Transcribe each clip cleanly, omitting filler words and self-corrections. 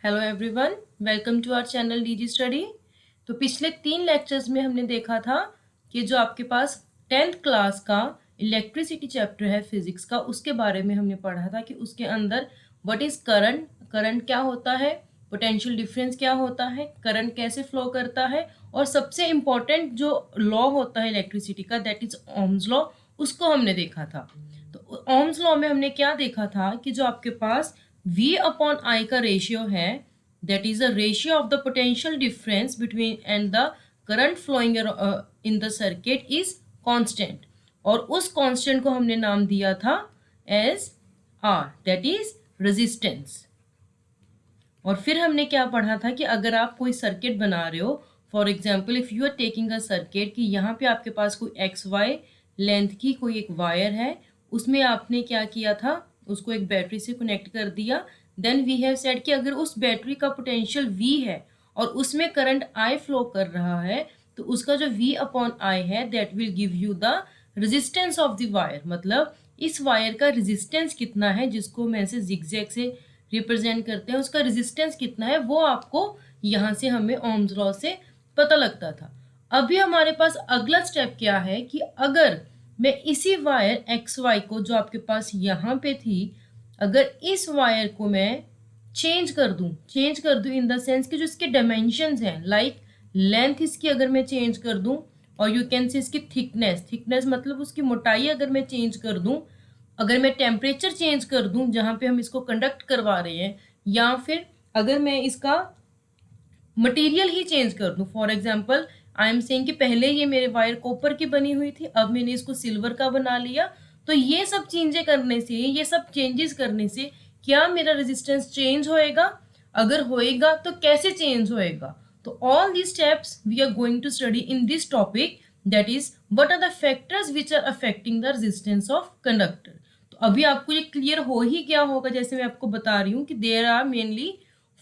Hello everyone, welcome to our channel DG study. तो पिछले 3 lectures में हमने देखा था कि जो आपके पास 10th क्लास का इलेक्ट्रिसिटी चैप्टर है फिजिक्स का, उसके बारे में हमने पढ़ा था कि उसके अंदर व्हाट इज करंट, करंट क्या होता है, पोटेंशियल डिफरेंस क्या होता है, करंट कैसे फ्लो करता है, और सबसे इम्पोर्टेंट जो लॉ होता है इलेक्ट्रिसिटी का, दैट इज ओम्स लॉ, उसको हमने देखा था। तो ओम्स लॉ में हमने क्या देखा था कि जो आपके पास V अपॉन I का रेशियो है, that is the ratio of the potential difference between and the current flowing in the circuit is constant, और उस कांस्टेंट को हमने नाम दिया था as R, that is resistance. और फिर हमने क्या पढ़ा था कि अगर आप कोई सर्किट बना रहे हो, for example if you are taking a circuit, कि यहाँ पे आपके पास कोई XY लेंथ की कोई एक वायर है, उसमें आपने क्या किया था, उसको एक बैटरी से कनेक्ट कर दिया। देन वी हैव सेड कि अगर उस बैटरी का पोटेंशियल V है और उसमें करंट I फ्लो कर रहा है, तो उसका जो V अपॉन I है that will give you the resistance of the wire. मतलब इस वायर का रेजिस्टेंस कितना है, जिसको मैं से जिगजैग से रिप्रेजेंट करते हैं, उसका रेजिस्टेंस कितना है, वो आपको यहाँ से हमें ओम्स लॉ से पता लगता था। अभी हमारे पास अगला स्टेप क्या है कि अगर मैं इसी वायर XY को, जो आपके पास यहाँ पे थी, अगर इस वायर को मैं चेंज कर दूं इन द सेंस कि जो इसके डायमेंशंस हैं, लाइक लेंथ इसकी अगर मैं चेंज कर दूं, और यू कैन से इसकी थिकनेस मतलब उसकी मोटाई अगर मैं चेंज कर दूं, अगर मैं टेम्परेचर चेंज कर दूं जहां पे हम इसको कंडक्ट करवा रहे हैं, या फिर अगर मैं इसका मटेरियल ही चेंज कर दूं, for example I am saying कि पहले ये मेरे वायर कॉपर की बनी हुई थी, अब मैंने इसको सिल्वर का बना लिया, तो ये सब चेंजेस करने से, ये सब चेंजेस करने से क्या मेरा रेजिस्टेंस चेंज होएगा? अगर होएगा तो कैसे चेंज होएगा? तो all these steps we are going to study in this topic, that is what are the factors which are affecting the resistance of conductor. तो अभी आपको ये क्लियर हो ही गया होगा, जैसे मैं आपको बता रही हूँ कि there are mainly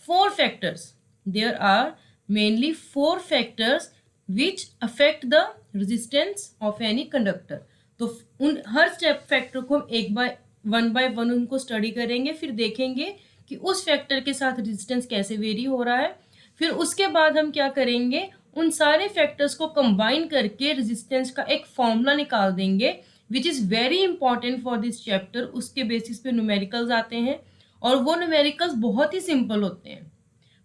4 factors, there are mainly 4 factors which affect the resistance of any conductor। तो उन हर स्टेप फैक्टर को हम एक बाय वन उनको स्टडी करेंगे, फिर देखेंगे कि उस फैक्टर के साथ रेजिस्टेंस कैसे वेरी हो रहा है। फिर उसके बाद हम क्या करेंगे, उन सारे फैक्टर्स को कंबाइन करके रेजिस्टेंस का एक फॉर्मूला निकाल देंगे, which is very important for this chapter. उसके बेसिस पे न्यूमेरिकल्स आते हैं, और वो न्यूमेरिकल्स बहुत ही सिंपल होते हैं।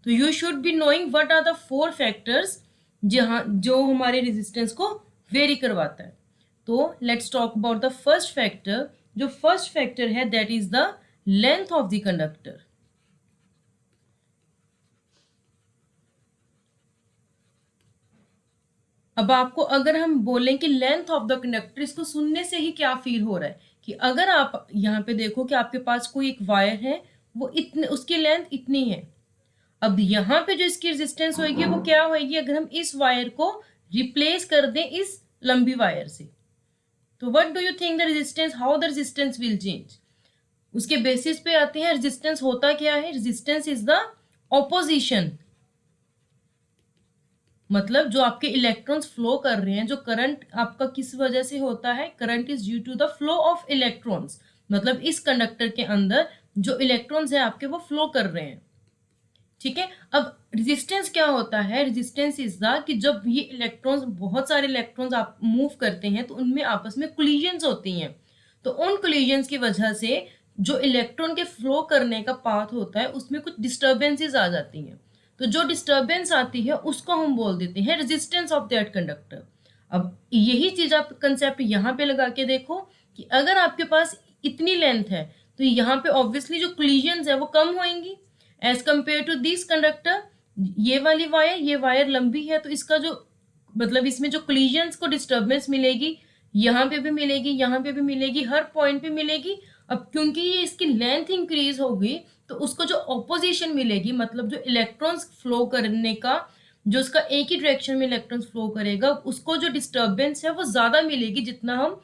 तो you should be knowing what are the 4 factors जो हमारे रेजिस्टेंस को वेरी करवाता है। तो let's talk about the first factor. जो फर्स्ट फैक्टर है that is the length of the conductor. अब आपको अगर हम बोलें कि लेंथ ऑफ द कंडक्टर, इसको सुनने से ही क्या फील हो रहा है कि अगर आप यहाँ पे देखो कि आपके पास कोई एक वायर है, वो इतने, उसकी लेंथ इतनी है। अब यहाँ पे जो इसकी रेजिस्टेंस होगी वो क्या होगी, अगर हम इस वायर को रिप्लेस कर दें इस लंबी वायर से, तो what do you think the resistance, how the resistance will change? उसके बेसिस पे आते हैं। रेजिस्टेंस होता क्या है? रेजिस्टेंस इज द ऑपोजिशन, मतलब जो आपके इलेक्ट्रॉन्स फ्लो कर रहे हैं, जो करंट आपका किस वजह से होता है, current is due to the flow of electrons. मतलब इस कंडक्टर के अंदर जो इलेक्ट्रॉन्स हैं आपके, वो फ्लो कर रहे हैं, ठीक है। अब रेजिस्टेंस क्या होता है? रेजिस्टेंस इज द कि जब ये इलेक्ट्रॉन्स, बहुत सारे इलेक्ट्रॉन्स आप मूव करते हैं, तो उनमें आपस में कोलिजन्स होती हैं। तो उन कोलिजन्स की वजह से जो इलेक्ट्रॉन के फ्लो करने का पाथ होता है, उसमें कुछ डिस्टर्बेंसेस आ जाती हैं। तो जो डिस्टर्बेंस आती है उसको हम बोल देते हैं रेजिस्टेंस ऑफ दैट कंडक्टर। अब यही चीज आप कंसेप्ट यहाँ पे लगा के देखो कि अगर आपके पास इतनी लेंथ है, तो यहाँ पे ऑब्वियसली जो कोलिजन्स है वो कम होंगी as compare to this conductor. ये वाली वायर, ये वायर लंबी है, तो इसका जो मतलब इसमें जो कोलिजन्स को डिस्टर्बेंस मिलेगी, यहाँ पे भी मिलेगी, यहाँ पे भी मिलेगी, हर पॉइंट पे मिलेगी। अब क्योंकि ये इसकी लेंथ इंक्रीज होगी, तो उसको जो ऑपोजिशन मिलेगी, मतलब जो इलेक्ट्रॉन्स फ्लो करने का, जो उसका एक ही डायरेक्शन में इलेक्ट्रॉन्स फ्लो करेगा, उसको जो डिस्टर्बेंस है वो ज्यादा मिलेगी जितना हम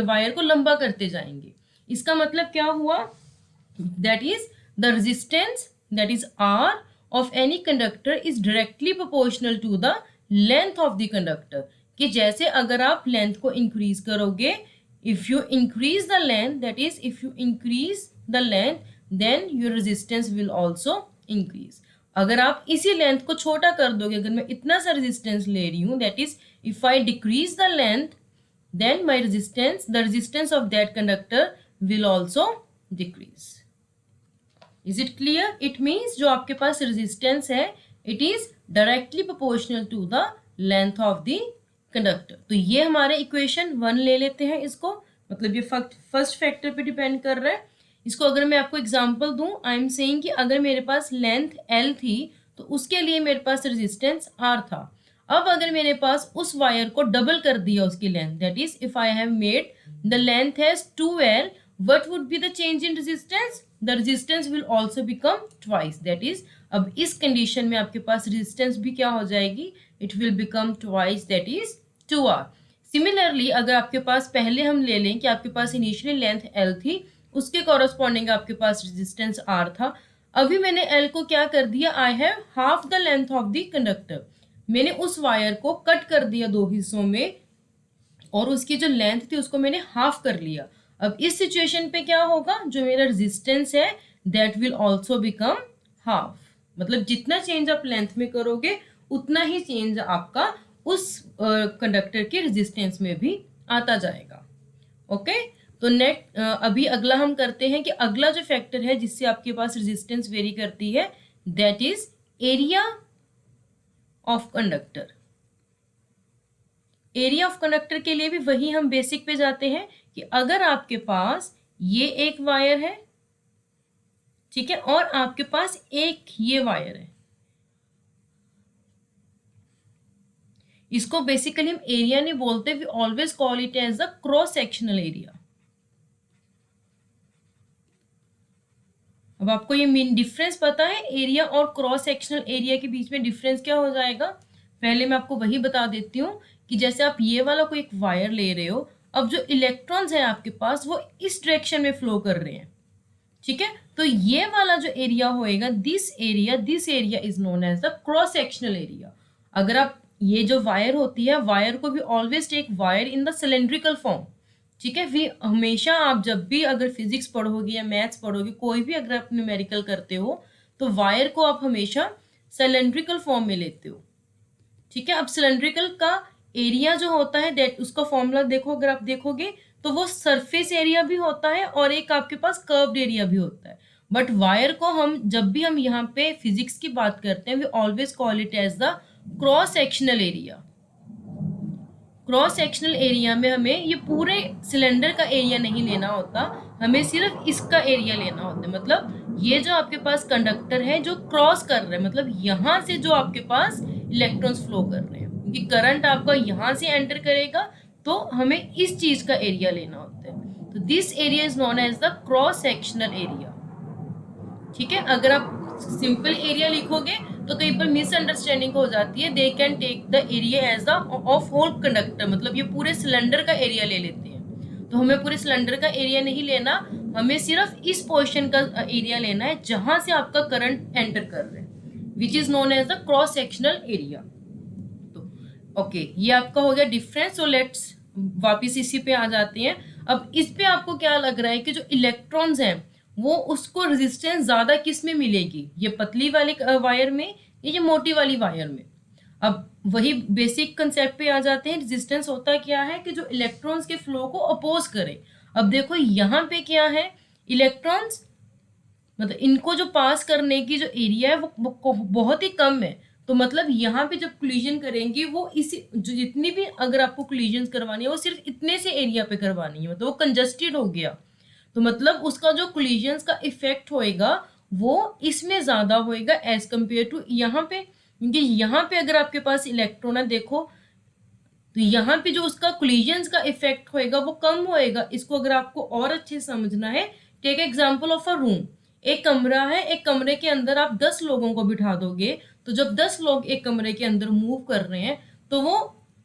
वायर को लंबा करते जाएंगे। इसका मतलब क्या हुआ? That is the resistance, that is R of any conductor is directly proportional to the length of the conductor। कि जैसे अगर आप लेंथ को इंक्रीज करोगे, if you increase the length, that is if you increase the length, then your resistance will also increase. अगर आप इसी length को छोटा कर दोगे, अगर मैं इतना सा रेजिस्टेंस ले रही हूँ, that is if I decrease the length then my resistance, the resistance of that conductor will also decrease. Is it clear? It means जो आपके पास resistance है, it is directly proportional to the length of the conductor. तो ये हमारे equation 1 ले लेते हैं इसको, मतलब ये फर्स्ट फैक्टर पे डिपेंड कर रहा है। इसको अगर मैं आपको एग्जांपल दूं, आई एम सेइंग कि अगर मेरे पास लेंथ L थी तो उसके लिए मेरे पास रेजिस्टेंस R था। अब अगर मेरे पास उस वायर को डबल कर दिया उसकी length, that is if I have made the length has 2L, what would be the change in resistance? The resistance will also become twice, that is अब इस कंडीशन में आपके पास रेजिस्टेंस भी क्या हो जाएगी? It will become twice, that is 2R। Similarly अगर आपके पास पहले हम ले लें कि आपके पास इनिशियली लेंथ L थी, उसके कॉरस्पॉन्डिंग आपके पास रेजिस्टेंस R था। अभी मैंने L को क्या कर दिया? I have half the length of the conductor. मैंने उस वायर को कट कर दिया 2 हिस्सों में और उसकी जो लेंथ थी उसको मैंने हाफ कर लिया। अब इस सिचुएशन पे क्या होगा? जो मेरा रेजिस्टेंस है that will also become half. मतलब जितना चेंज आप लेंथ में करोगे उतना ही चेंज आपका उस कंडक्टर के रेजिस्टेंस में भी आता जाएगा। ओके, तो अभी अगला हम करते हैं कि अगला जो फैक्टर है जिससे आपके पास रेजिस्टेंस वेरी करती है, that is area of conductor. Area of conductor के लिए भी वही हम बेसिक पे जाते हैं कि अगर आपके पास ये एक वायर है, ठीक है, और आपके पास एक ये वायर है, इसको बेसिकली हम एरिया नहीं बोलते, we always call it as the cross sectional area. अब आपको ये मेन डिफरेंस पता है एरिया और क्रॉस सेक्शनल एरिया के बीच में डिफरेंस क्या हो जाएगा? पहले मैं आपको वही बता देती हूँ कि जैसे आप ये वाला कोई एक वायर ले रहे हो, अब जो इलेक्ट्रॉन्स हैं आपके पास वो इस डायरेक्शन में फ्लो कर रहे हैं, ठीक है, तो ये वाला जो एरिया होएगा, this area is known as the cross sectional area. अगर आप ये जो वायर होती है, वायर को भी always take wire in the cylindrical form, ठीक है। भी हमेशा आप जब भी अगर फिजिक्स पढ़ोगे या मैथ्स पढ़ोगे, कोई भी अगर आप न्यूमेरिकल करते हो, तो वायर को आप हमेशा सिलेंड्रिकल फॉर्म में लेते हो, ठीक है। अब सिलेंड्रिकल का एरिया जो होता है दैट उसका फॉर्मूला देखो, अगर आप देखोगे तो वो सरफेस एरिया भी होता है और एक आपके पास कर्व्ड एरिया भी होता है। बट वायर को हम जब भी हम यहाँ पे फिजिक्स की बात करते हैं, we always call it as the cross sectional area. Cross sectional area में हमें ये पूरे सिलेंडर का एरिया नहीं लेना होता, हमें सिर्फ इसका एरिया लेना होता है। मतलब ये जो आपके पास कंडक्टर है जो क्रॉस कर रहे हैं, मतलब यहाँ से जो आपके पास इलेक्ट्रॉन्स फ्लो कर रहे हैं, क्योंकि करंट आपका यहाँ से एंटर करेगा तो हमें इस चीज का एरिया लेना होता है। तो this area is known as the cross sectional area, ठीक है। अगर आप सिंपल एरिया लिखोगे तो कहीं पर मिसअंडरस्टैंडिंग हो जाती है। They can take the area as the of whole conductor, मतलब ये पूरे सिलेंडर का एरिया ले लेते हैं। तो हमें पूरे सिलेंडर का एरिया नहीं लेना, हमें सिर्फ इस पोर्शन का एरिया लेना है जहां से आपका करंट एंटर कर रहे हैं, which is known as the cross sectional area. तो ओके, ये आपका हो गया डिफरेंस। सो लेट्स वापिस इसी पे आ जाते हैं। अब इस पे आपको क्या लग रहा है कि जो इलेक्ट्रॉन्स हैं वो उसको रेजिस्टेंस ज्यादा किस में मिलेगी, ये पतली वाली वायर में या ये मोटी वाली वायर में? अब वही बेसिक कंसेप्ट पे आ जाते हैं। रेजिस्टेंस होता क्या है कि जो इलेक्ट्रॉन्स के फ्लो को अपोज करे। अब देखो यहाँ पे क्या है, इलेक्ट्रॉन्स मतलब इनको जो पास करने की जो एरिया है वो बहुत ही कम है। तो मतलब यहाँ पे जब कोलिजन करेंगी वो इसी जो जितनी भी अगर आपको कोलिजन करवानी है वो सिर्फ इतने से एरिया पे करवानी है, मतलब वो कंजस्टेड हो गया। तो मतलब उसका जो कोलिजन्स का इफेक्ट होएगा वो इसमें ज्यादा होएगा एज कंपेयर टू यहाँ पे, क्योंकि यहाँ पे अगर आपके पास इलेक्ट्रॉन है देखो, तो यहाँ पे जो उसका कोलिजन्स का इफेक्ट होएगा वो कम होएगा। इसको अगर आपको और अच्छे से समझना है, take example of a room. एक कमरा है, एक कमरे के अंदर आप 10 लोगों को बिठा दोगे, तो जब 10 लोग एक कमरे के अंदर मूव कर रहे हैं तो वो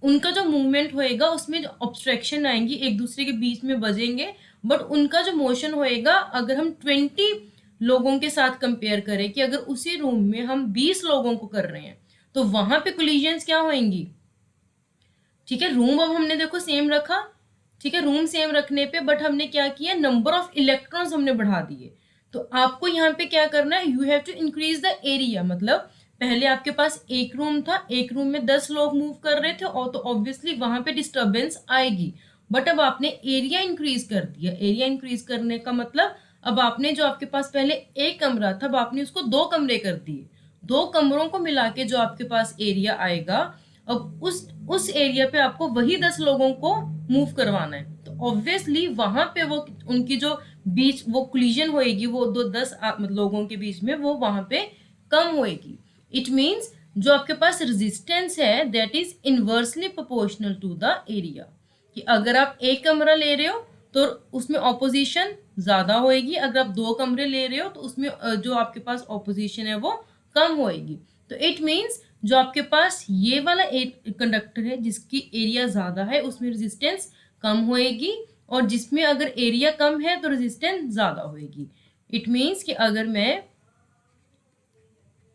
उनका जो मूवमेंट होएगा उसमें जो ऑब्स्ट्रक्शन आएंगी, एक दूसरे के बीच में बजेंगे, बट उनका जो मोशन होएगा अगर हम 20 लोगों के साथ कंपेयर करें कि अगर उसी रूम में हम 20 लोगों को कर रहे हैं तो वहां पे कोलिजन्स क्या होंगी, ठीक है। रूम अब हमने देखो सेम रखा, ठीक है, रूम सेम रखने पे बट हमने क्या किया, नंबर ऑफ इलेक्ट्रॉन्स हमने बढ़ा दिए। तो आपको यहाँ पे क्या करना है, you have to increase the area. मतलब पहले आपके पास एक रूम था, एक रूम में 10 लोग मूव कर रहे थे, और तो ऑब्वियसली वहां पे डिस्टर्बेंस आएगी। बट अब आपने एरिया इंक्रीज कर दिया। एरिया इंक्रीज करने का मतलब अब आपने जो आपके पास पहले एक कमरा था, अब आपने उसको 2 कमरे कर दिए। 2 कमरों को मिला के जो आपके पास एरिया आएगा, अब उस एरिया पे आपको वही 10 लोगों को मूव करवाना है। तो ऑब्वियसली वहां पे वो उनकी जो बीच वो कोलिजन होएगी, वो 10 लोगों के बीच में, वो वहां पे कम होएगी। इट मीन्स जो आपके पास रेजिस्टेंस है that is inversely proportional to the area. कि अगर आप एक कमरा ले रहे हो तो उसमें ऑपोजिशन ज्यादा होएगी, अगर आप 2 कमरे ले रहे हो तो उसमें जो आपके पास ऑपोजिशन है वो कम होएगी। तो इट मीन्स जो आपके पास ये वाला कंडक्टर है जिसकी एरिया ज्यादा है, उसमें रेजिस्टेंस कम होएगी, और जिसमें अगर एरिया कम है तो रेजिस्टेंस ज्यादा होएगी। इट मीन्स कि अगर मैं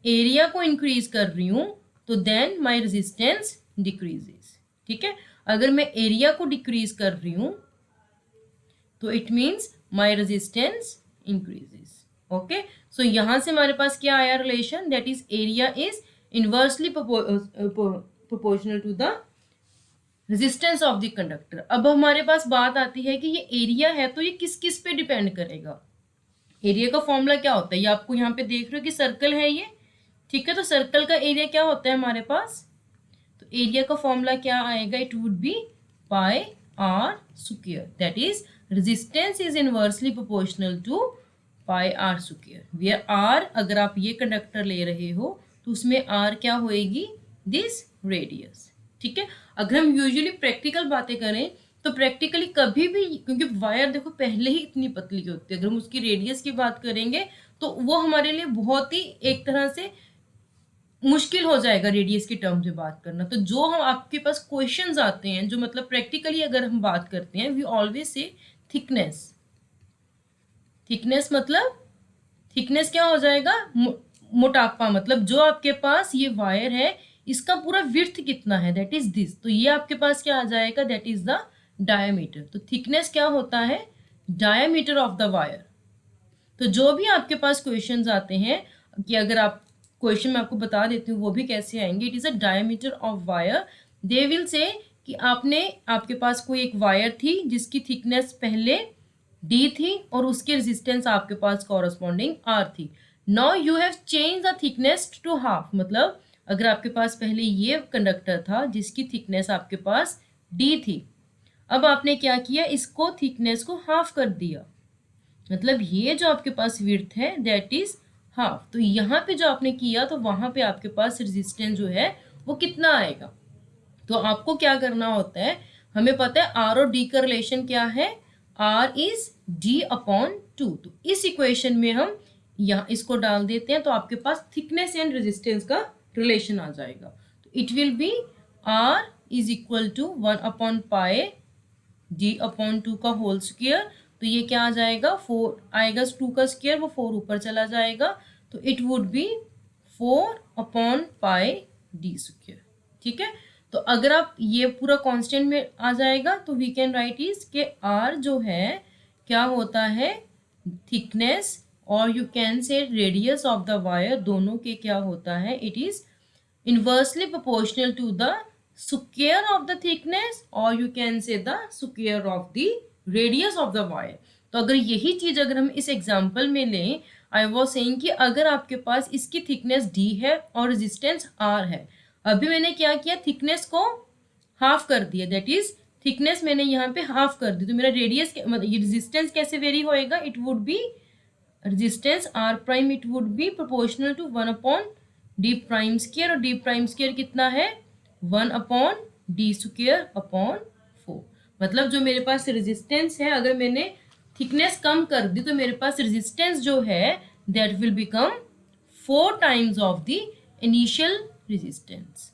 एरिया को इंक्रीज कर रही हूं तो देन माय रेजिस्टेंस डिक्रीजेस। ठीक है, अगर मैं एरिया को डिक्रीज कर रही हूं तो it means my resistance increases. Okay, so यहां से हमारे पास क्या आया relation, that is area is inversely proportional to the resistance of the conductor. अब हमारे पास बात आती है कि ये एरिया है तो ये किस किस पे डिपेंड करेगा। एरिया का फॉर्मूला क्या होता है, ये आपको यहाँ पे देख रहे हो कि सर्कल है ये। ठीक है, तो सर्कल का एरिया क्या होता है हमारे पास, तो एरिया का फॉर्मूला क्या आएगा, it would be pi r square, that is resistance is inversely proportional to pi r square, where r, अगर आप ये कंडक्टर ले रहे हो तो उसमें आर क्या होएगी, दिस रेडियस। ठीक है, अगर हम यूजुअली प्रैक्टिकल बातें करें तो प्रैक्टिकली कभी भी, क्योंकि वायर देखो पहले ही इतनी पतली होती है, अगर हम उसकी रेडियस की बात करेंगे तो वो हमारे लिए बहुत ही एक तरह से मुश्किल हो जाएगा रेडियस के टर्म में बात करना। तो जो हम आपके पास क्वेश्चंस आते हैं, जो मतलब प्रैक्टिकली अगर हम बात करते हैं, we always say thickness. Thickness मतलब थिकनेस क्या हो जाएगा, मोटापा। मतलब जो आपके पास ये वायर है इसका पूरा विड्थ कितना है, दैट इज दिस। तो ये आपके पास क्या आ जाएगा, दैट इज द डायमीटर। तो थिकनेस क्या होता है, डायमीटर ऑफ द वायर। तो जो भी आपके पास क्वेश्चंस आते हैं, कि अगर आप क्वेश्चन मैं आपको बता देती हूँ वो भी कैसे आएंगे, it is a diameter of wire. They will say कि आपके पास कोई एक वायर थी जिसकी थिकनेस पहले डी थी और उसकी रेजिस्टेंस आपके पास कॉरस्पॉन्डिंग आर थी। Now you have change the thickness to half. मतलब अगर आपके पास पहले ये कंडक्टर था जिसकी थिकनेस आपके पास डी थी, अब आपने क्या किया, इसको थिकनेस को हाफ कर दिया। मतलब ये जो आपके पास विड्थ है दैट इज हाफ। तो यहाँ पे जो आपने किया तो वहां पे आपके पास रेजिस्टेंस जो है वो कितना आएगा। तो आपको क्या करना होता है, हमें पता है आर और डी का रिलेशन क्या है, आर इज डी अपॉन 2। तो इस इक्वेशन में हम यहाँ इसको डाल देते हैं तो आपके पास थिकनेस एंड रेजिस्टेंस का रिलेशन आ जाएगा। तो it will be R is equal to 1 upon pi D upon 2 का होल स्क्वायर। तो ये क्या आ जाएगा, 4 आएगा, 2 का स्क्वायर, वो 4 ऊपर चला जाएगा, तो it would B 4 upon pi D square. ठीक है, तो अगर आप ये पूरा कांस्टेंट में आ जाएगा तो we can write is K R जो है क्या होता है, थिकनेस और you can say radius of the wire, दोनों के क्या होता है, it is inversely proportional to the square of the thickness और you can say the square of the radius of the wire. तो अगर यही चीज अगर हम इस एग्जांपल में लें, आई वाज सेइंग कि अगर आपके पास इसकी थिकनेस डी है और रेजिस्टेंस आर है, अभी मैंने क्या किया, थिकनेस को हाफ कर दिया, दैट इज थिकनेस मैंने यहाँ पे हाफ कर दी, तो मेरा रेडियस मतलब ये रेजिस्टेंस कैसे वेरी होएगा, it would be resistance R prime, it would be proportional to 1 upon D prime square, और डी प्राइम स्क्वायर कितना है, 1 अपॉन डी स्क्वायर अपॉन 4। मतलब जो मेरे पास रेजिस्टेंस है, अगर मैंने थिकनेस कम कर दी तो मेरे पास रेजिस्टेंस जो है that will become 4 times of the initial resistance.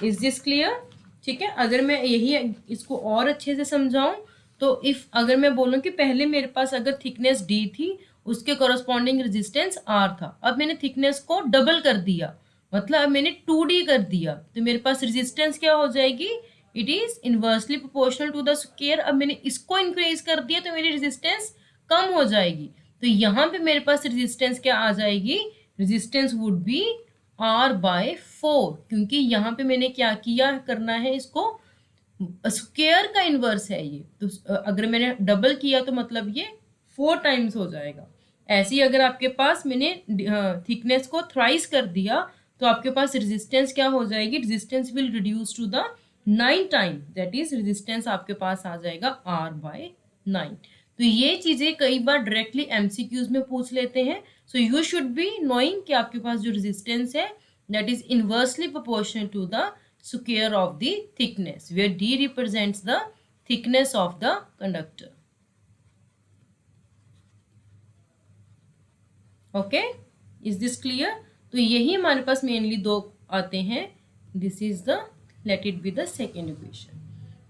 Is this clear. ठीक है, अगर मैं यही इसको और अच्छे से समझाऊं तो इफ अगर मैं बोलूं कि पहले मेरे पास अगर थिकनेस डी थी, उसके कॉरस्पॉन्डिंग रेजिस्टेंस आर था, अब मैंने थिकनेस को डबल कर दिया, मतलब अब मैंने 2D कर दिया, तो मेरे पास रेजिस्टेंस क्या हो जाएगी, it is inversely proportional to the square. अब मैंने इसको इंक्रीज कर दिया तो मेरी रेजिस्टेंस कम हो जाएगी। तो यहाँ पे मेरे पास रेजिस्टेंस क्या आ जाएगी, रेजिस्टेंस वुड बी R/4, क्योंकि यहाँ पे मैंने क्या किया करना है, इसको स्क्वायर का इनवर्स है ये। तो अगर मैंने डबल किया तो मतलब ये 4 टाइम्स हो जाएगा। ऐसे ही अगर आपके पास मैंने थिकनेस को थ्राइस कर दिया तो आपके पास रेजिस्टेंस क्या हो जाएगी, resistance will reduce to the 9 time, that is resistance आपके पास आ जाएगा R/9। तो ये चीजें कई बार डायरेक्टली एमसीक्यूज में पूछ लेते हैं। So you should be knowing कि आपके पास जो रेजिस्टेंस है that is inversely proportional to the square of the thickness, where D represents the thickness of the conductor. Okay, is this clear? तो यही हमारे पास मेनली दो आते हैं। This is the, let it be the second equation.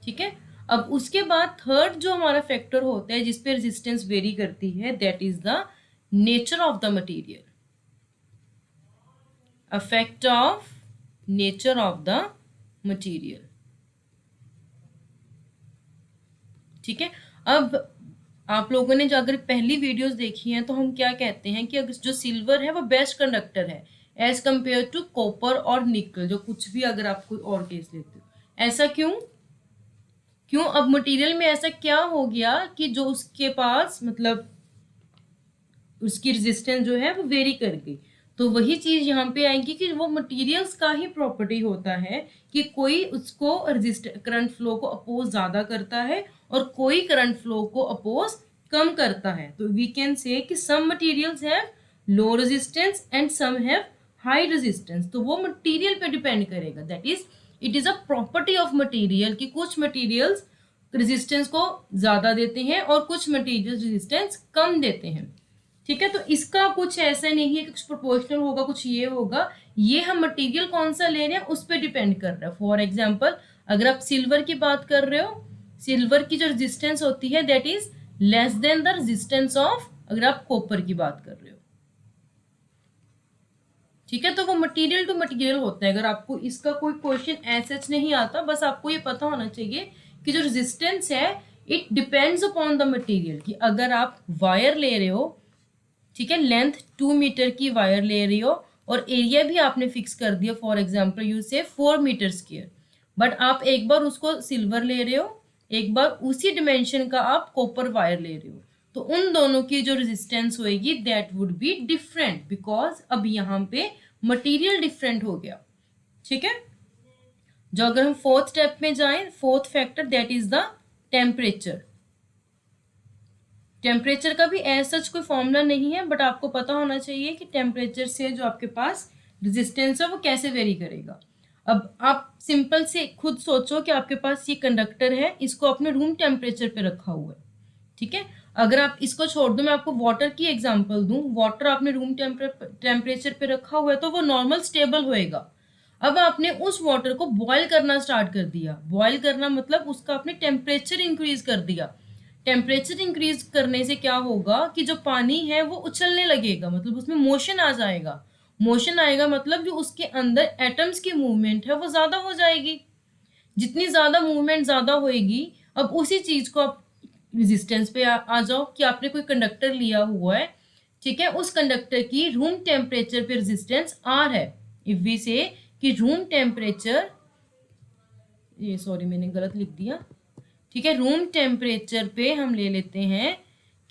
ठीक है, अब उसके बाद थर्ड जो हमारा फैक्टर होता है जिसपे रेजिस्टेंस वेरी करती है, that is the nature of the material, affect of nature of the material. ठीक है, अब आप लोगों ने जो अगर पहली वीडियोस देखी हैं तो हम क्या कहते हैं कि अगर जो सिल्वर है वो बेस्ट कंडक्टर है एज कंपेयर टू कॉपर और निकल, जो कुछ भी अगर आप कोई और केस लेते हो। ऐसा क्यों क्यों? अब मटेरियल में ऐसा क्या हो गया कि जो उसके पास मतलब उसकी रेजिस्टेंस जो है वो वेरी कर गई। तो वही चीज यहाँ पे आएगी कि वो मटेरियल्स का ही प्रॉपर्टी होता है कि कोई उसको करंट फ्लो को अपोज ज्यादा करता है और कोई करंट फ्लो को अपोज कम करता है। तो वी कैन से कि some materials have low resistance and some have high resistance. तो वो मटेरियल पे डिपेंड करेगा, that is it is a property of material कि कुछ मटेरियल्स रेजिस्टेंस को ज्यादा देते हैं और कुछ मटेरियल्स रेजिस्टेंस कम देते हैं। ठीक है, तो इसका कुछ ऐसा नहीं है कि कुछ प्रोपोर्शनल होगा कुछ ये होगा, ये हम मटेरियल कौन सा ले रहे हैं उस पर डिपेंड कर रहा है। फॉर एग्जांपल अगर आप सिल्वर की बात कर रहे हो, सिल्वर की जो रेजिस्टेंस होती है that is less than the resistance of अगर आप कॉपर की बात कर रहे हो। ठीक है, तो वो मटेरियल टू मटेरियल होता है। अगर आपको इसका कोई क्वेश्चन ऐसा नहीं आता, बस आपको ये पता होना चाहिए कि जो रेजिस्टेंस है it depends upon the material. कि अगर आप वायर ले रहे हो, ठीक है, लेंथ 2 मीटर की वायर ले रही हो और एरिया भी आपने फिक्स कर दिया, फॉर एग्जांपल यू से 4 मीटर स्क्वायर, बट आप एक बार उसको सिल्वर ले रहे हो, एक बार उसी डिमेंशन का आप कॉपर वायर ले रहे हो, तो उन दोनों की जो रेजिस्टेंस होएगी that would be different, because अब यहाँ पे मटेरियल डिफरेंट हो गया। ठीक है, जो अगर हम फोर्थ स्टेप में जाएं, fourth factor that is the temperature. Temperature का भी ऐसा सच कोई फॉर्मूला नहीं है, बट आपको पता होना चाहिए कि टेम्परेचर से जो आपके पास रेजिस्टेंस है वो कैसे वेरी करेगा। अब आप सिंपल से खुद सोचो कि आपके पास ये कंडक्टर है, इसको अपने रूम टेम्परेचर पे रखा हुआ है। ठीक है, अगर आप इसको छोड़ दो, मैं आपको वाटर की एग्जांपल दूं, वाटर आपने रूम टेम्परेचर पे रखा हुआ है तो वो नॉर्मल स्टेबल होएगा। अब आपने उस वाटर को बॉयल करना स्टार्ट कर दिया, बॉयल करना मतलब उसका आपने टेम्परेचर इंक्रीज कर दिया। टेम्परेचर इंक्रीज करने से क्या होगा कि जो पानी है वो उछलने लगेगा, मतलब उसमें मोशन आ जाएगा। मोशन आएगा मतलब जो उसके अंदर एटम्स की मूवमेंट है वो ज्यादा हो जाएगी। जितनी ज्यादा मूवमेंट ज्यादा होएगी, अब उसी चीज को आप रेजिस्टेंस पे आ जाओ कि आपने कोई कंडक्टर लिया हुआ है, ठीक है, उस कंडक्टर की रूम टेम्परेचर पे रेजिस्टेंस आर है। इफ वी से कि रूम टेम्परेचर, ये सॉरी मैंने गलत लिख दिया, ठीक है, रूम टेम्परेचर पे हम ले लेते हैं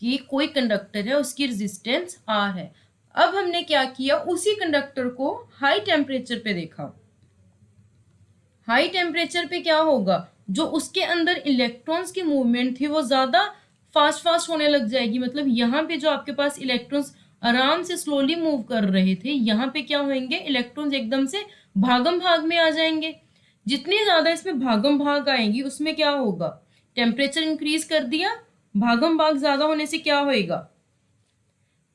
कि कोई कंडक्टर है उसकी रेजिस्टेंस आर है। अब हमने क्या किया, उसी कंडक्टर को हाई टेम्परेचर पे देखा। हाई टेम्परेचर पे क्या होगा, जो उसके अंदर इलेक्ट्रॉन्स की मूवमेंट थी वो ज्यादा फास्ट होने लग जाएगी। मतलब यहाँ पे जो आपके पास इलेक्ट्रॉन्स आराम से स्लोली मूव कर रहे थे, यहाँ पे क्या होंगे, इलेक्ट्रॉन्स एकदम से भागम भाग में आ जाएंगे। जितनी ज्यादा इसमें भागम भाग आएंगी उसमें क्या होगा, टेम्परेचर इंक्रीज कर दिया, भागम भाग ज्यादा होने से क्या होएगा,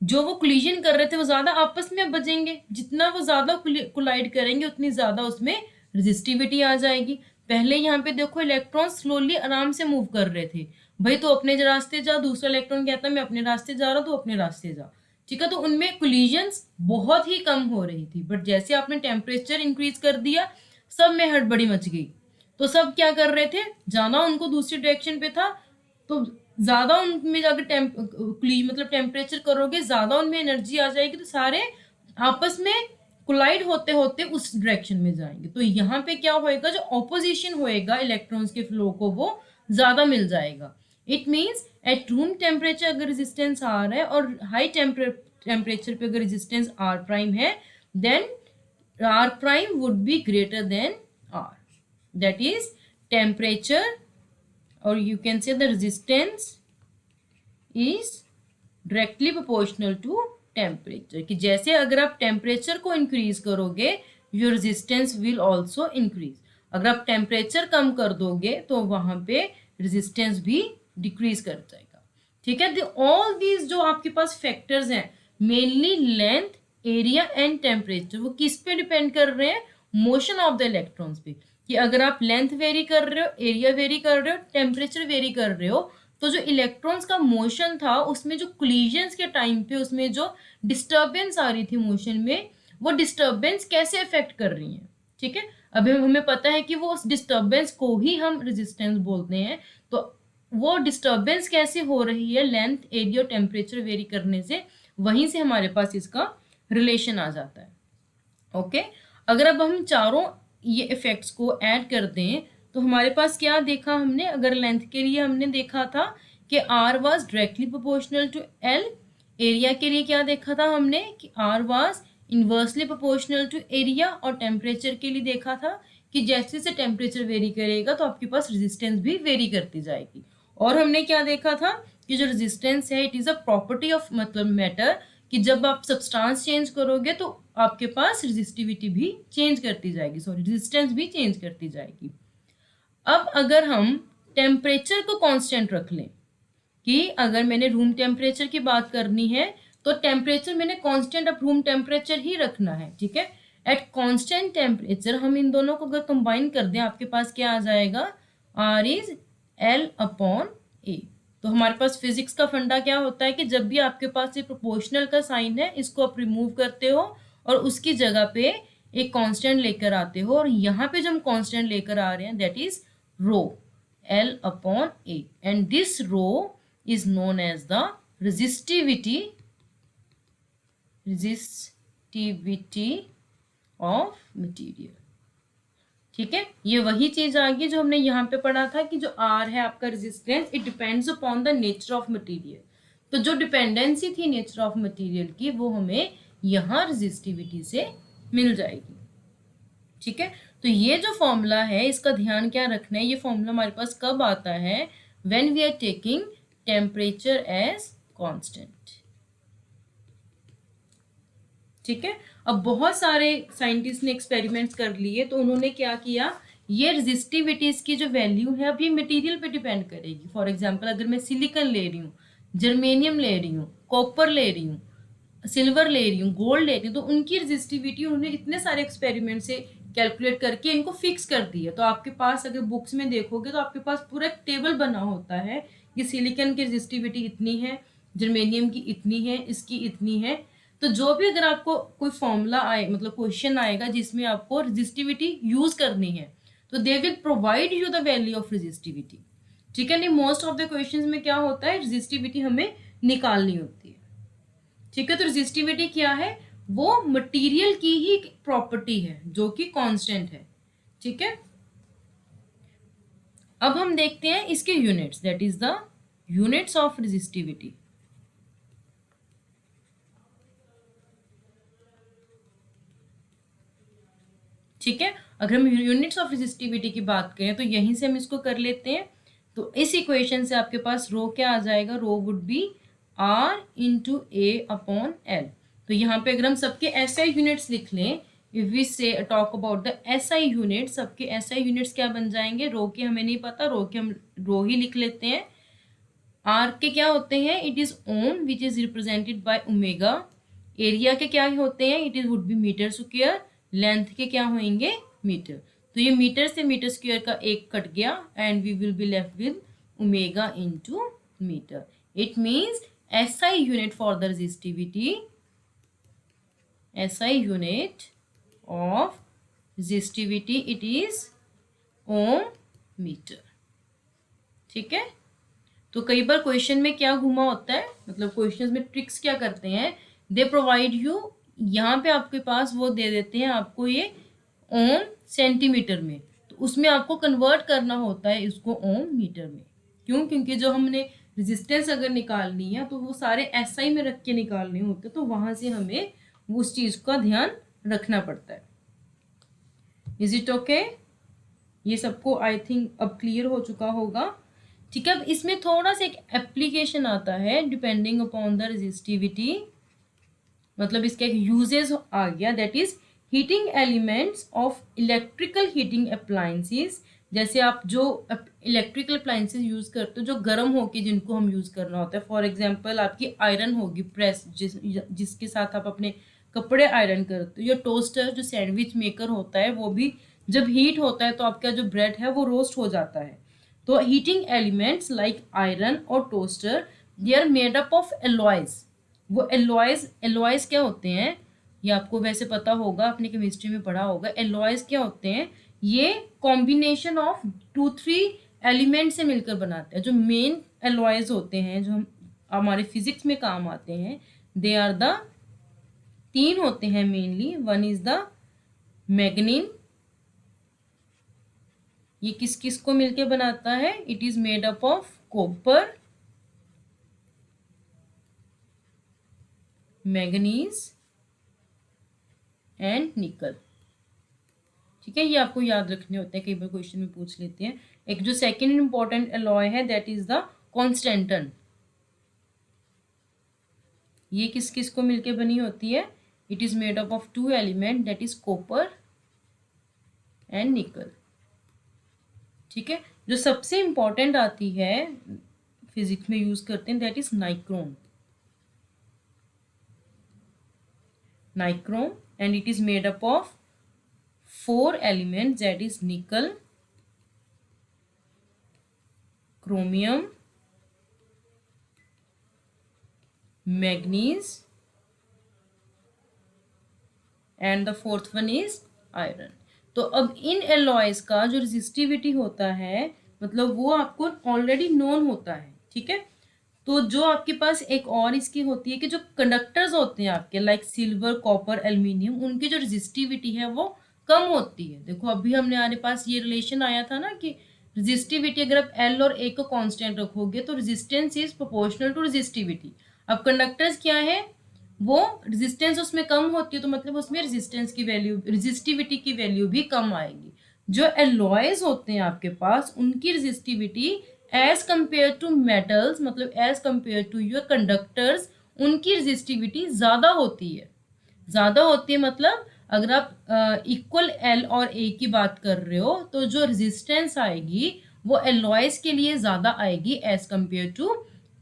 जो वो कोलिजन कर रहे थे वो ज्यादा आपस में बचेंगे। जितना वो ज्यादा कोलाइड करेंगे उतनी ज्यादा उसमें रेजिस्टिविटी आ जाएगी। पहले यहाँ पे देखो इलेक्ट्रॉन स्लोली आराम से मूव कर रहे थे, भाई तो अपने रास्ते जा, दूसरा इलेक्ट्रॉन कहता मैं अपने रास्ते जा रहा हूँ तो अपने रास्ते जा, ठीक है, तो उनमें कोलिजन्स बहुत ही कम हो रही थी। बट जैसे आपने टेम्परेचर इंक्रीज कर दिया, सब में हड़बड़ी मच गई, तो सब क्या कर रहे थे, जाना उनको दूसरी डायरेक्शन पे था, तो ज्यादा उनमें अगर मतलब टेम्परेचर करोगे, ज्यादा उनमें एनर्जी आ जाएगी, तो सारे आपस में कोलाइड होते होते उस डायरेक्शन में जाएंगे। तो यहाँ पे क्या होएगा, जो ऑपोजिशन होएगा इलेक्ट्रॉन्स के फ्लो को, वो ज्यादा मिल जाएगा। It means at room temperature अगर रेजिस्टेंस आर है और हाई टेम्परेचर पे अगर रेजिस्टेंस आर प्राइम है, then R prime would be greater than R. That is, temperature, or you can say the resistance is directly proportional to temperature. कि जैसे अगर आप टेम्परेचर को इंक्रीज करोगे, your resistance will also increase. अगर आप temperature कम कर दोगे तो वहां पे रेजिस्टेंस भी डिक्रीज कर जाएगा। ठीक है, ऑल दीज जो आपके पास फैक्टर्स हैं, mainly length, area and temperature, वो किस पे डिपेंड कर रहे हैं, मोशन ऑफ द इलेक्ट्रॉन्स पे। कि अगर आप लेंथ वेरी कर रहे हो, एरिया वेरी कर रहे हो, टेम्परेचर वेरी कर रहे हो, तो जो इलेक्ट्रॉन्स का मोशन था उसमें जो कोलिजन्स के टाइम पे उसमें जो डिस्टर्बेंस आ रही थी मोशन में, वो डिस्टर्बेंस कैसे अफेक्ट कर रही है। ठीक है, अभी हमें पता है कि वो उस डिस्टर्बेंस को ही हम रेजिस्टेंस बोलते हैं। तो वो डिस्टर्बेंस कैसे हो रही है लेंथ, एरिया, टेम्परेचर वेरी करने से, वहीं से हमारे पास इसका रिलेशन आ जाता है। ओके, अगर अब हम चारों ये इफेक्ट्स को ऐड कर दें तो हमारे पास क्या देखा हमने, अगर लेंथ के लिए हमने देखा था कि R was directly proportional to L। Area के लिए क्या देखा था हमने कि R was inversely proportional to area. और टेम्परेचर के लिए देखा था कि जैसे जैसे टेम्परेचर वेरी करेगा तो आपके पास रेजिस्टेंस भी वेरी करती जाएगी। और हमने क्या देखा था कि जो रेजिस्टेंस है, it is a property of मतलब मैटर, कि जब आप सब्सटेंस चेंज करोगे तो आपके पास रेजिस्टिविटी भी चेंज करती जाएगी, सॉरी रेजिस्टेंस भी चेंज करती जाएगी। अब अगर हम टेम्परेचर को कांस्टेंट रख लें, कि अगर मैंने रूम टेम्परेचर की बात करनी है तो टेम्परेचर मैंने कांस्टेंट अब रूम टेम्परेचर ही रखना है। ठीक है, एट कांस्टेंट टेम्परेचर हम इन दोनों को अगर कंबाइन कर दें, आपके पास क्या आ जाएगा, R is L upon A। तो हमारे पास फिजिक्स का फंडा क्या होता है कि जब भी आपके पास ये प्रोपोर्शनल का साइन है, इसको आप रिमूव करते हो और उसकी जगह पे एक कांस्टेंट लेकर आते हो, और यहाँ पे जो हम कांस्टेंट लेकर आ रहे हैं that is rho, L upon A, and this rho is known as the resistivity of material। ठीक है, ये वही चीज आ गई जो हमने यहाँ पे पढ़ा था कि जो R है आपका resistance, it depends upon the nature of material. तो जो डिपेंडेंसी थी नेचर ऑफ मटेरियल की, वो हमें यहाँ रेजिस्टिविटी से मिल जाएगी। ठीक है, तो ये जो फॉर्मूला है इसका ध्यान क्या रखना है, ये फॉर्मूला हमारे पास कब आता है, when we are taking temperature as constant. ठीक है, अब बहुत सारे साइंटिस्ट ने एक्सपेरिमेंट्स कर लिए, तो उन्होंने क्या किया, ये रेजिस्टिविटीज की जो वैल्यू है अब ये मटेरियल पे डिपेंड करेगी। फॉर एग्जांपल अगर मैं सिलिकॉन ले रही हूँ, जर्मेनियम ले रही हूँ, कॉपर ले रही हूँ, सिल्वर ले रही हूँ, गोल्ड ले रही हूँ, तो उनकी रेजिस्टिविटी उन्होंने इतने सारे एक्सपेरिमेंट से कैलकुलेट करके इनको फिक्स कर दिया। तो आपके पास अगर बुक्स में देखोगे तो आपके पास पूरा एक टेबल बना होता है कि सिलिकॉन की रेजिस्टिविटी इतनी है, जर्मेनियम की इतनी है, इसकी इतनी है। तो जो भी अगर आपको कोई फॉर्मूला आए, मतलब क्वेश्चन आएगा जिसमें आपको रेजिस्टिविटी यूज करनी है, तो they will provide you the value of resistivity. ठीक है, नहीं मोस्ट ऑफ द क्वेश्चंस में क्या होता है, रेजिस्टिविटी हमें निकालनी होती है। ठीक है, तो रेजिस्टिविटी क्या है, वो मटेरियल की ही प्रॉपर्टी है जो कि कांस्टेंट है। ठीक है, अब हम देखते हैं इसके units, that is the units of resistivity. ठीक है, अगर हम यूनिट्स ऑफ रेजिस्टिविटी की बात करें तो यहीं से हम इसको कर लेते हैं। तो इस इक्वेशन से आपके पास रो क्या आ जाएगा, rho would be R into a upon L. तो यहाँ पे अगर हम सबके SI यूनिट्स लिख लें, इफ वी से talk about the SI unit, सबके SI यूनिट्स क्या बन जाएंगे, रो के हमें नहीं पता, रो के हम रो ही लिख लेते हैं। R के क्या होते हैं, it is ohm which is represented by omega. Area के क्या होते हैं, it is would be metre square. Length के क्या होंगे, मीटर। तो ये मीटर से मीटर स्क्वायर का एक कट गया and we will be left with omega into metre. It means SI unit for the resistivity, SI unit of resistivity, it is ohm metre. ठीक है, तो कई बार क्वेश्चन में क्या घुमा होता है, मतलब क्वेश्चंस में ट्रिक्स क्या करते हैं, दे प्रोवाइड यू, यहाँ पे आपके पास वो दे देते हैं आपको ये ओम सेंटीमीटर में, तो उसमें आपको कन्वर्ट करना होता है इसको ओम मीटर में। क्यों? क्योंकि जो हमने रेजिस्टेंस अगर निकालनी है तो वो सारे एसआई में रख के निकालने होते, तो वहां से हमें उस चीज का ध्यान रखना पड़ता है। Is it okay? ये सबको आई थिंक अब क्लियर हो चुका होगा। ठीक है, अब इसमें थोड़ा सा एक एप्लीकेशन आता है डिपेंडिंग अपॉन द रेजिस्टिविटी, मतलब इसका एक यूजेस आ गया, that is heating elements of electrical heating appliances. जैसे आप जो इलेक्ट्रिकल अप्लायंसेस यूज करते हो जो गर्म होके जिनको हम यूज करना होता है, फॉर एग्जांपल आपकी आयरन होगी प्रेस, जिसके साथ आप अपने कपड़े आयरन करते हो, या टोस्टर जो सैंडविच मेकर होता है, वो भी जब हीट होता है तो आपका जो ब्रेड है वो रोस्ट हो जाता है। तो हीटिंग एलिमेंट्स लाइक आयरन और toaster, they are made up of alloys. वो एलॉयज क्या होते हैं, ये आपको वैसे पता होगा, आपने केमिस्ट्री में पढ़ा होगा। एलॉयज क्या होते हैं, ये कॉम्बिनेशन ऑफ 2-3 एलिमेंट से मिलकर बनाते हैं। जो मेन एलॉयज होते हैं जो हम हमारे फिजिक्स में काम आते हैं, दे आर द 3 होते हैं मेनली। वन इज द मैग्नीन, ये किस किस को मिलकर बनाता है, it is made up of copper, manganese and निकल। ठीक है, ये आपको याद रखने होते हैं, कई बार क्वेश्चन में पूछ लेते हैं। एक जो सेकंड इंपॉर्टेंट एलॉय है दैट इज द कॉन्स्टेंटन, ये किस किस को मिलके बनी होती है, it is made up of 2 element that is copper and निकल। ठीक है, जो सबसे इंपॉर्टेंट आती है फिजिक्स में यूज करते हैं that is nichrome, nichrome, and it is made up of 4 elements, that is nickel, chromium, manganese, and the 4th one is iron। तो अब इन एलॉयज का जो रेजिस्टिविटी होता है, मतलब वो आपको ऑलरेडी नोन होता है। ठीक है, तो जो आपके पास एक और इसकी होती है कि जो कंडक्टर्स होते हैं आपके लाइक सिल्वर, कॉपर, एल्यूमिनियम, उनकी जो रेजिस्टिविटी है वो कम होती है। देखो अभी हमने हमारे पास ये रिलेशन आया था ना कि रेजिस्टिविटी अगर आप एल और ए को कांस्टेंट रखोगे तो resistance is proportional to resistivity. अब कंडक्टर्स क्या है, वो रेजिस्टेंस उसमें कम होती है तो मतलब उसमें रेजिस्टेंस की वैल्यू, रेजिस्टिविटी की वैल्यू भी कम आएगी। जो एलॉयज होते हैं आपके पास उनकी resistivity as compare to metals, मतलब as compare to your conductors, उनकी रेजिस्टिविटी ज्यादा होती है। ज्यादा होती है मतलब अगर आप इक्वल एल और ए की बात कर रहे हो तो जो रेजिस्टेंस आएगी वो एलॉयज के लिए ज्यादा आएगी एज कंपेयर टू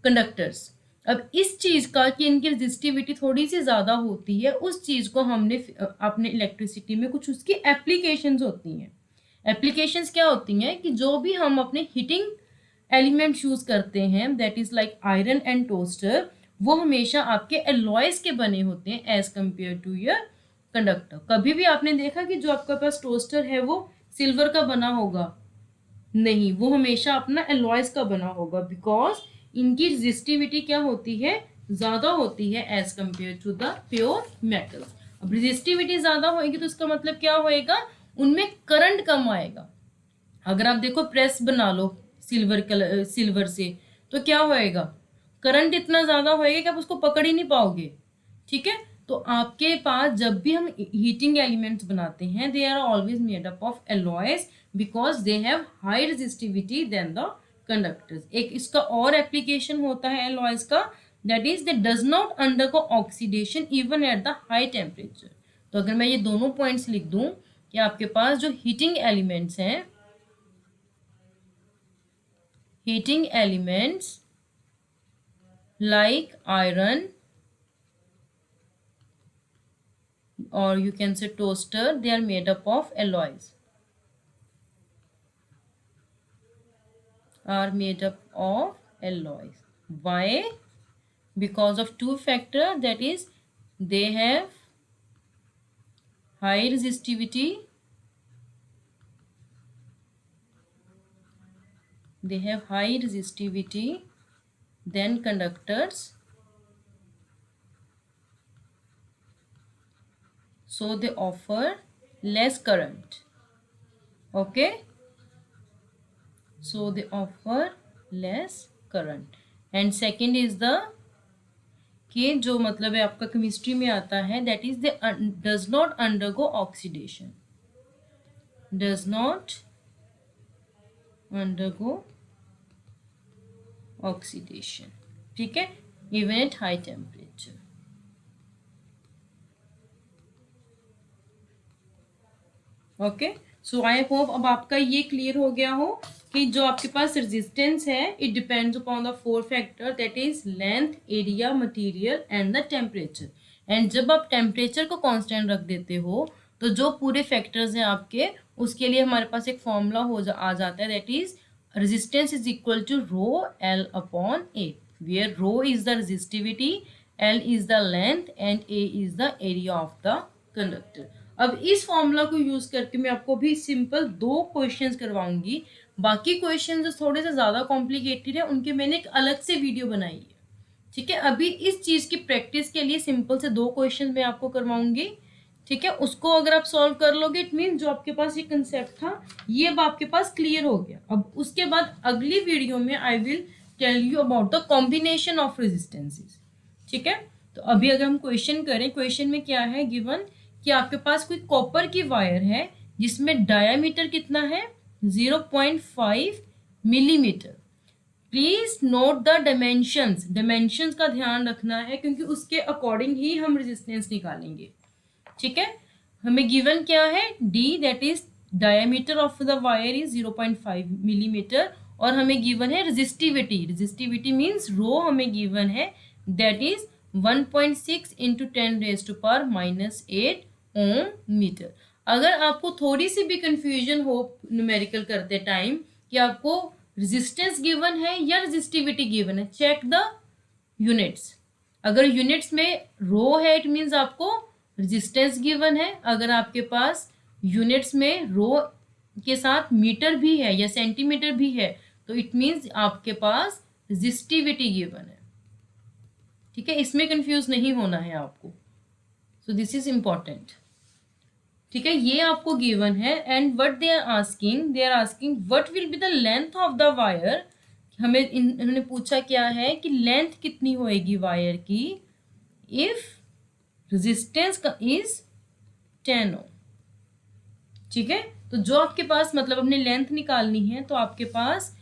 कंडक्टर्स। अब इस चीज का कि इनकी रेजिस्टिविटी थोड़ी सी ज्यादा होती है, उस चीज को हमने अपने इलेक्ट्रिसिटी में कुछ उसकी एप्लीकेशंस होती हैं। एप्लीकेशंस क्या होती हैं कि जो भी हम अपने हीटिंग एलिमेंट यूज करते हैं that is like iron and toaster, वो हमेशा आपके एलॉयज के बने होते हैं as compare to your conductor. कभी भी आपने देखा कि जो आपके पास टोस्टर है वो सिल्वर का बना होगा? नहीं, वो हमेशा अपना एलॉयज का बना होगा, बिकॉज इनकी रेजिस्टिविटी क्या होती है, ज्यादा होती है as compare to the pure metal. अब रेजिस्टिविटी ज्यादा होगी तो इसका मतलब क्या होएगा, उनमें करंट कम आएगा। अगर आप देखो प्रेस बना लो सिल्वर से तो क्या होएगा, करंट इतना ज्यादा होएगा कि आप उसको पकड़ ही नहीं पाओगे। ठीक है, तो आपके पास जब भी हम हीटिंग एलिमेंट्स बनाते हैं they are always made up of alloys because they have high resistivity than the conductors. एक इसका और एप्लीकेशन होता है एलॉयज का, that is they does not undergo oxidation even at the high temperature. तो अगर मैं ये दोनों पॉइंट्स लिख दूं कि आपके पास जो हीटिंग एलिमेंट्स हैं, heating elements like iron or you can say toaster, they are made up of alloys, are made up of alloys. Why? Because of 2 factors, that is they have high resistivity, they have high resistivity then conductors, so they offer less current. Okay, so they offer less current. And second is the कि जो मतलब है आपका chemistry में आता है, that is the does not undergo oxidation, does not undergo oxidation, ठीक है, even at high temperature. Okay, so I hope अब आपका ये क्लियर हो गया हो कि जो आपके पास रेजिस्टेंस है it depends upon the 4 factor, that is length, area, material and the temperature. And जब आप टेम्परेचर को कांस्टेंट रख देते हो तो जो पूरे फैक्टर्स हैं आपके, उसके लिए हमारे पास एक फॉर्मूला आ जाता है, that is resistance is equal to rho L upon A, where rho is the resistivity, L is the length and A is the area of the conductor. अब इस फॉर्मूला को यूज करके मैं आपको भी सिंपल 2 क्वेश्चंस करवाऊंगी. बाकी question जो थोड़े से ज्यादा कॉम्प्लिकेटेड है उनके मैंने एक अलग से वीडियो बनाई है, ठीक है. अभी इस चीज की प्रैक्टिस के लिए सिंपल से 2 क्वेश्चन मैं आपको करवाऊंगी, ठीक है. उसको अगर आप सॉल्व कर लोगे इट मीन जो आपके पास ये कंसेप्ट था ये अब आपके पास क्लियर हो गया. अब उसके बाद अगली वीडियो में I will tell you about the combination of resistances, ठीक है. तो अभी अगर हम क्वेश्चन करें, क्वेश्चन में क्या है गिवन कि आपके पास कोई कॉपर की वायर है जिसमें डायामीटर कितना है 0.5 millimetre. Please note the dimensions, dimensions का ध्यान रखना है क्योंकि उसके अकॉर्डिंग ही हम रेजिस्टेंस निकालेंगे, ठीक है. हमें गिवन क्या है d, that is diameter of the wire is 0.5 millimetre, और हमें गिवन है रेजिस्टिविटी, रेजिस्टिविटी मींस रो हमें गिवन है that is 1.6 into 10⁻⁻8 ohm metre. अगर आपको थोड़ी सी भी कंफ्यूजन हो न्यूमेरिकल करते टाइम कि आपको रेजिस्टेंस गिवन है या रेजिस्टिविटी गिवन है, चेक द यूनिट्स. अगर यूनिट्स में रो है इट मींस आपको रेजिस्टेंस गिवन है. अगर आपके पास यूनिट्स में रो के साथ मीटर भी है या सेंटीमीटर भी है तो इट मींस आपके पास रेजिस्टिविटी गिवन है, ठीक है. इसमें कंफ्यूज नहीं होना है आपको, सो दिस इज इंपॉर्टेंट, ठीक है. ये आपको गिवन है. And what they are asking what will be the length of the wire. हमें इन्होंने पूछा क्या है कि लेंथ कितनी होएगी वायर की इफ रेजिस्टेंस का इज 10 ओम, ठीक है. तो जो आपके पास मतलब अपने लेंथ निकालनी है तो आपके पास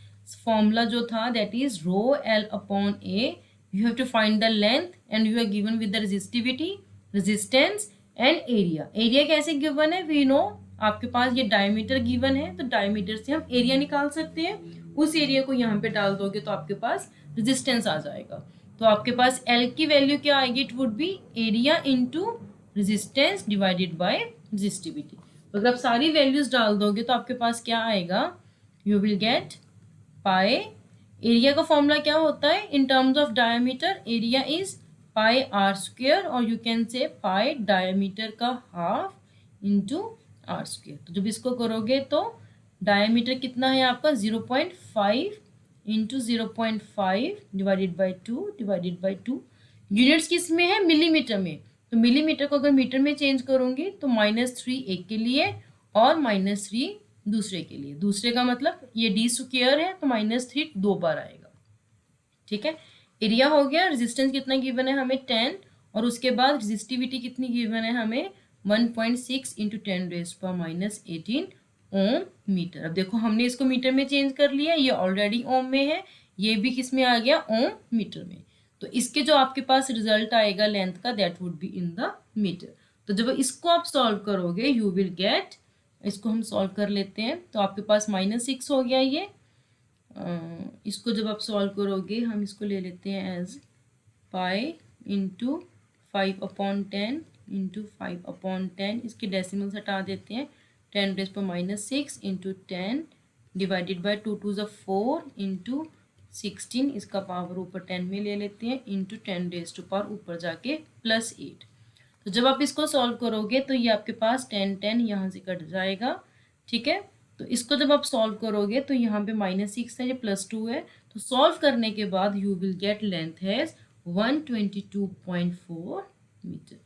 फॉर्मूला जो था that is rho L upon A. You have to find the length and you are given with the resistivity, resistance and area. Area कैसे गिवन है वी नो, आपके पास ये डायमीटर गिवन है तो डायमीटर से हम एरिया निकाल सकते हैं. उस एरिया को यहाँ पे डाल दोगे तो आपके पास रेजिस्टेंस आ जाएगा. तो आपके पास L की वैल्यू क्या आएगी, it would B area into resistance divided by resistivity. अगर आप सारी वैल्यूज डाल दोगे तो आपके पास क्या आएगा, you will get pi. Area का फॉर्मूला क्या होता है in terms of diameter, area is pi R square और you can say pi diameter का हाफ इंटू आर स्क्वेयर. तो जब इसको करोगे तो डायमीटर कितना है आपका 0.5 इंटू 0.5 डिवाइडेड बाई 2. यूनिट्स किस में है मिलीमीटर में, तो मिलीमीटर को अगर मीटर में चेंज करूंगी तो -3 एक के लिए और -3 दूसरे के लिए. दूसरे का मतलब ये d स्क्वायर है तो -3 2 बार आएगा, ठीक है. एरिया हो गया. रेजिस्टेंस कितना गिवन है हमें 10 और उसके बाद रेजिस्टिविटी कितनी गिवन है हमें 1.6 इंटू 10⁻⁻18 ओम मीटर. अब देखो हमने इसको मीटर में चेंज कर लिया, ये ऑलरेडी ओम में है, ये भी किस में आ गया ओम मीटर में. तो इसके जो आपके पास रिजल्ट आएगा लेंथ का that would be in the metre. तो जब इसको आप सॉल्व करोगे यू विल गेट, इसको हम सॉल्व कर लेते हैं तो आपके पास -6 हो गया ये. इसको जब आप सॉल्व करोगे हम इसको ले लेते हैं एज पाई इंटू 5/10 इंटू 5/10. इसके डेसिमल्स हटा देते हैं 10⁻⁻6 इंटू 10 डिवाइडेड बाई 2 2 ज़ा 4 इंटू 16. इसका पावर ऊपर 10 में ले लेते हैं इंटू 10⁻⁻ ऊपर जाके +8. तो जब आप इसको सॉल्व करोगे तो ये आपके पास 10 10 यहाँ से कट जाएगा, ठीक है. तो इसको जब आप सॉल्व करोगे तो यहाँ पे -6 है, ये +2 है, तो सॉल्व करने के बाद you will get length has 122.4 metre.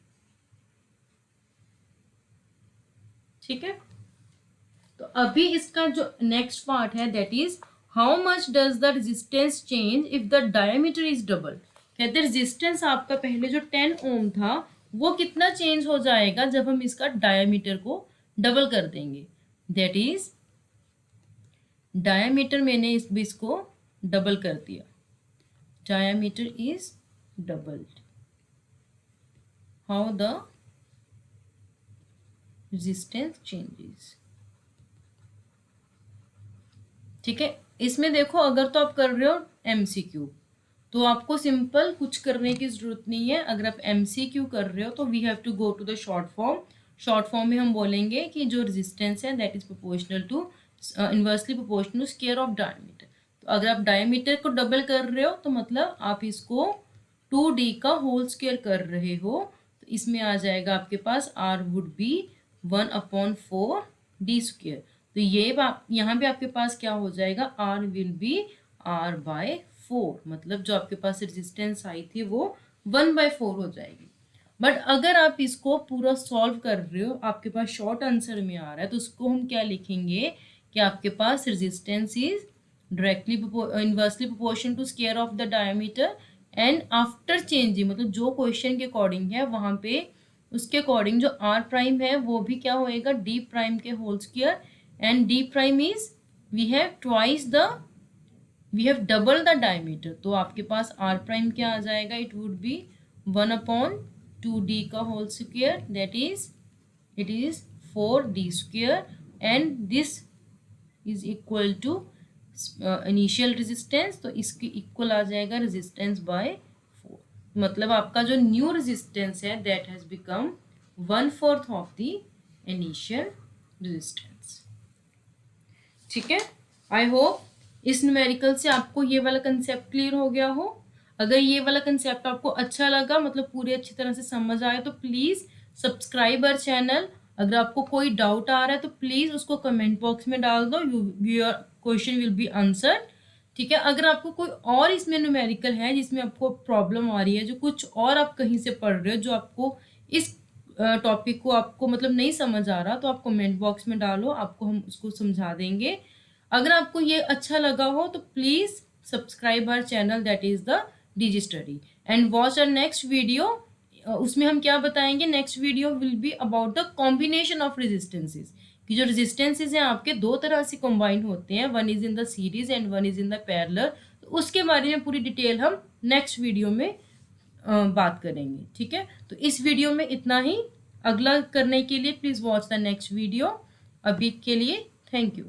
ठीक है, तो अभी इसका जो नेक्स्ट पार्ट है that is how much does the resistance change if the diameter is double. कहते हैं रेजिस्टेंस आपका पहले जो 10 ओम था वो कितना चेंज हो जाएगा जब हम इसका डायमीटर को डबल कर देंगे। दैट इज डायमीटर मैंने इसको डबल कर दिया, diameter is doubled, how the resistance changes. ठीक है, इसमें देखो अगर तो आप कर रहे हो एमसीक्यू तो आपको सिंपल कुछ करने की जरूरत नहीं है। अगर आप एमसीक्यू कर रहे हो तो we have to go to the short form. Short form में हम बोलेंगे कि जो रेजिस्टेंस है that is proportional to inversely proportional to square of diameter. तो अगर आप डायमीटर को डबल कर रहे हो तो मतलब आप इसको 2d का होल स्क्वायर कर रहे हो, तो इसमें आ जाएगा आपके पास r would be 1/4 d square. तो ये यहाँ पे आपके पास क्या हो जाएगा, r विल बी r/4, मतलब जो आपके पास रेजिस्टेंस आई थी वो 1/4 हो जाएगी। बट अगर आप इसको पूरा सॉल्व कर रहे हो, आपके पास शॉर्ट आंसर में आ रहा है, तो उसको हम क्या लिखेंगे कि आपके पास resistance is directly inversely proportion to square of the diameter and after changing, मतलब जो क्वेश्चन के अकॉर्डिंग है वहाँ पे उसके अकॉर्डिंग जो r प्राइम है वो भी क्या होएगा, d प्राइम के whole square, and d prime is we have double the diameter, तो आपके पास r prime क्या आ जाएगा, it would be 1/2d का whole square, that is it is 4d square, and this is equal to initial resistance, तो इसकी equal आ जाएगा resistance bye 4, मतलब आपका जो न्यू रेजिस्टेंस है that has become 1/4 of the initial resistance. ठीक है, आई होप इस न्यूमेरिकल से आपको ये वाला कंसेप्ट क्लियर हो गया हो। अगर ये वाला कंसेप्ट आपको अच्छा लगा, मतलब पूरी अच्छी तरह से समझ आए, तो प्लीज़ सब्सक्राइब आवर चैनल। अगर आपको कोई डाउट आ रहा है तो प्लीज़ उसको कमेंट बॉक्स में डाल दो, your question will be answered. ठीक है, अगर आपको कोई और इसमें न्यूमेरिकल है जिसमें आपको प्रॉब्लम आ रही है, जो कुछ और आप कहीं से पढ़ रहे हो, जो आपको इस टॉपिक को आपको मतलब नहीं समझ आ रहा, तो आप कमेंट बॉक्स में डालो, आपको हम उसको समझा देंगे। अगर आपको ये अच्छा लगा हो तो please subscribe our channel that is the DG study and watch our next video. उसमें हम क्या बताएंगे, next video will be about the combination of resistances, कि जो रेजिस्टेंसेज हैं आपके दो तरह से कंबाइन होते हैं, one is in the series and one is in the parallel, तो उसके बारे में पूरी डिटेल हम नेक्स्ट वीडियो में बात करेंगे। ठीक है, तो इस वीडियो में इतना ही। अगला करने के लिए please watch the next video. अभी के लिए थैंक यू।